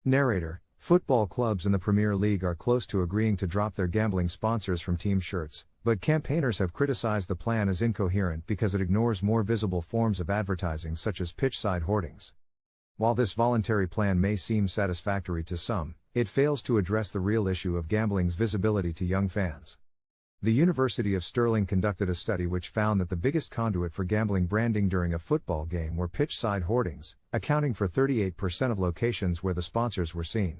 Narrator: Football clubs in the Premier League are close to agreeing to drop their gambling sponsors from team shirts, but campaigners have criticized the plan as incoherent because it ignores more visible forms of advertising such as pitch-side hoardings. While this voluntary plan may seem satisfactory to some, it fails to address the real issue of gambling's visibility to young fans. The University of Stirling conducted a study which found that the biggest conduit for gambling branding during a football game were pitch-side hoardings, accounting for 38% of locations where the sponsors were seen.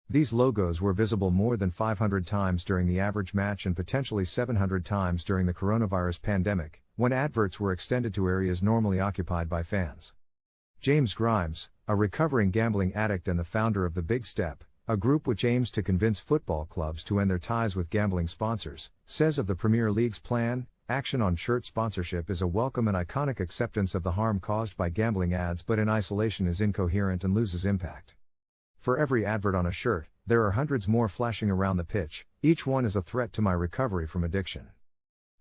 These logos were visible more than 500 times during the average match and potentially 700 times during the coronavirus pandemic, when adverts were extended to areas normally occupied by fans. James Grimes, a recovering gambling addict and the founder of The Big Step, a group which aims to convince football clubs to end their ties with gambling sponsors, says of the Premier League's plan, action on shirt sponsorship is a welcome and iconic acceptance of the harm caused by gambling ads, but in isolation is incoherent and loses impact. For every advert on a shirt, there are hundreds more flashing around the pitch, each one is a threat to my recovery from addiction.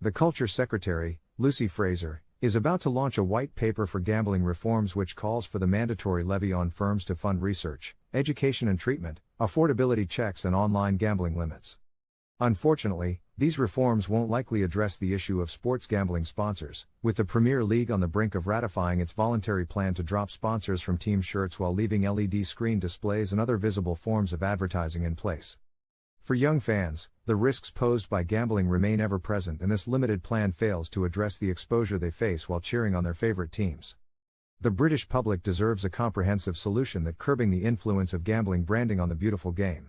The Culture Secretary, Lucy Fraser, is about to launch a white paper for gambling reforms which calls for the mandatory levy on firms to fund research, education and treatment, affordability checks and online gambling limits. Unfortunately, these reforms won't likely address the issue of sports gambling sponsors, with the Premier League on the brink of ratifying its voluntary plan to drop sponsors from team shirts while leaving LED screen displays and other visible forms of advertising in place. For young fans, the risks posed by gambling remain ever present, and this limited plan fails to address the exposure they face while cheering on their favorite teams. The British public deserves a comprehensive solution that curbing the influence of gambling branding on the beautiful game.